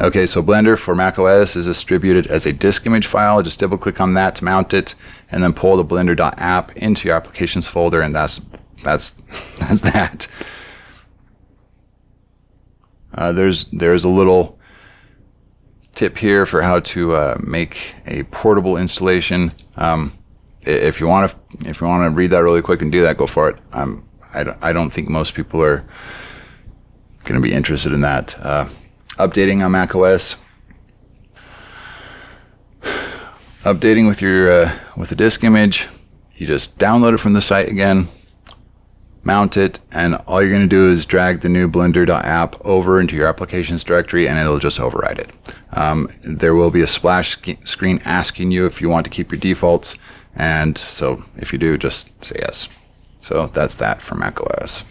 Okay, so Blender for macOS is distributed as a disk image file. Just double click on that to mount it, and then pull the blender.app into your applications folder, and that's that. There's a little tip here for how to make a portable installation. If you want to read that really quick and do that, go for it. I don't think most people are going to be interested in that. Updating on macOS. Updating with a disk image. You just download it from the site again, mount it, and all you're going to do is drag the new blender.app over into your applications directory, and it'll just override it. There will be a splash screen asking you if you want to keep your defaults, and so if you do, just say yes. So that's that for macOS.